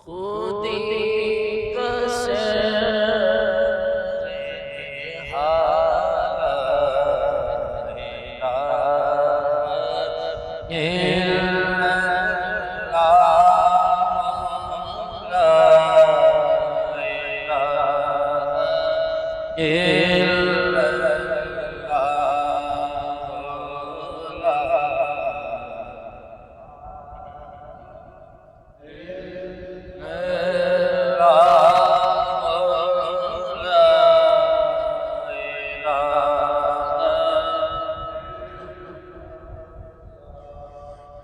खुदी कसर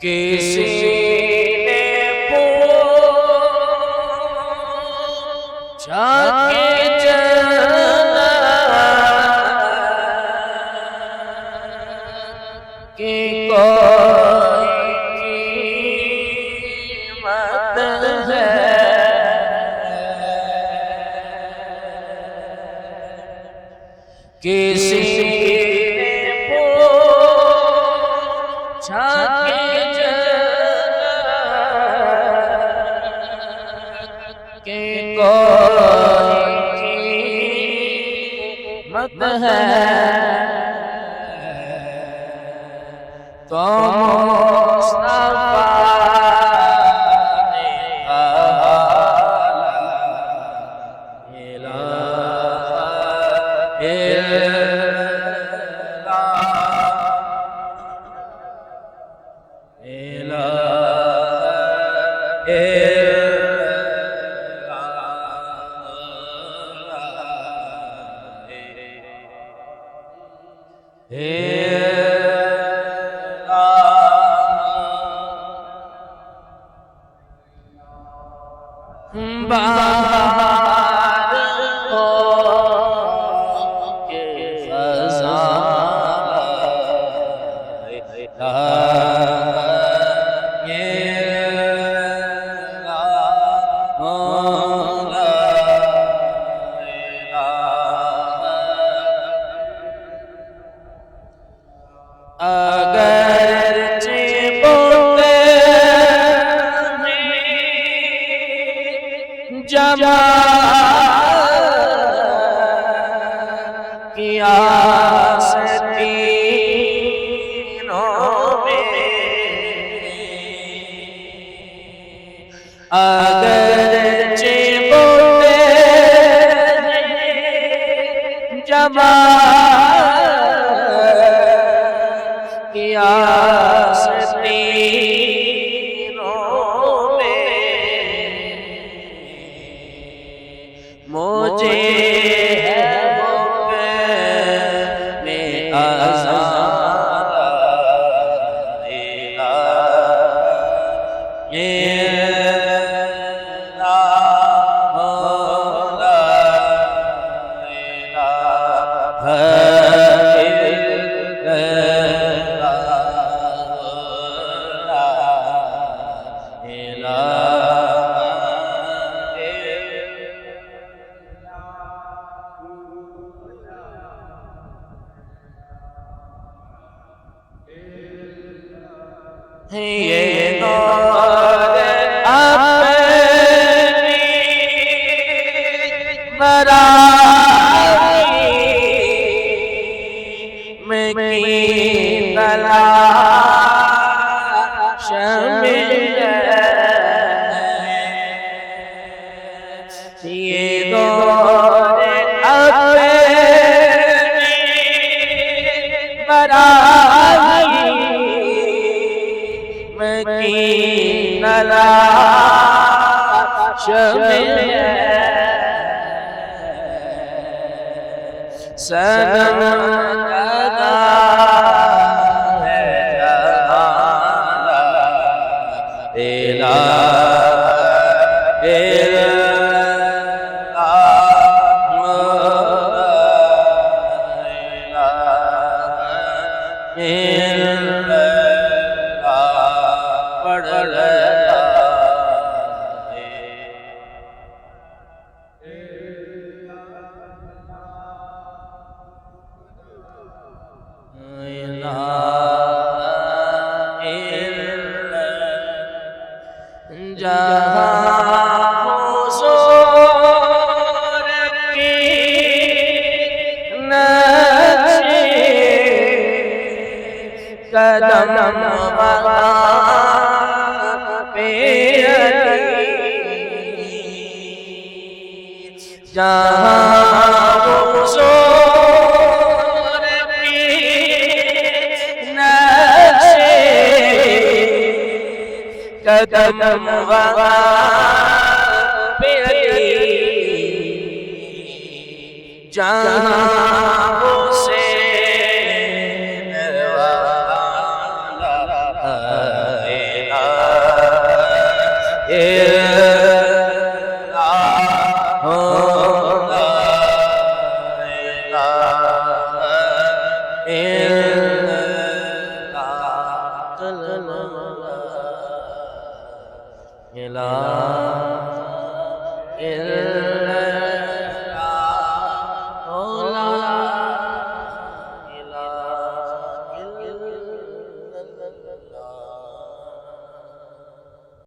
किसी ने पूछा कि जन्नत की कोई कीमत है? किसी ने पूछा कि कि कोई कीमत है तो मुस्तफा ने कहा ला बाहर हो के किया अगरचे बोले जमाल किया तीनों में मुझे ये नौर अपनी बराई में की तलाश में ये नौर अपनी बराई की तलाश में सनम गदा है जहाँ जहाँ हुज़ूर की नक्शे कदम वहाँ पे अली, जहाँ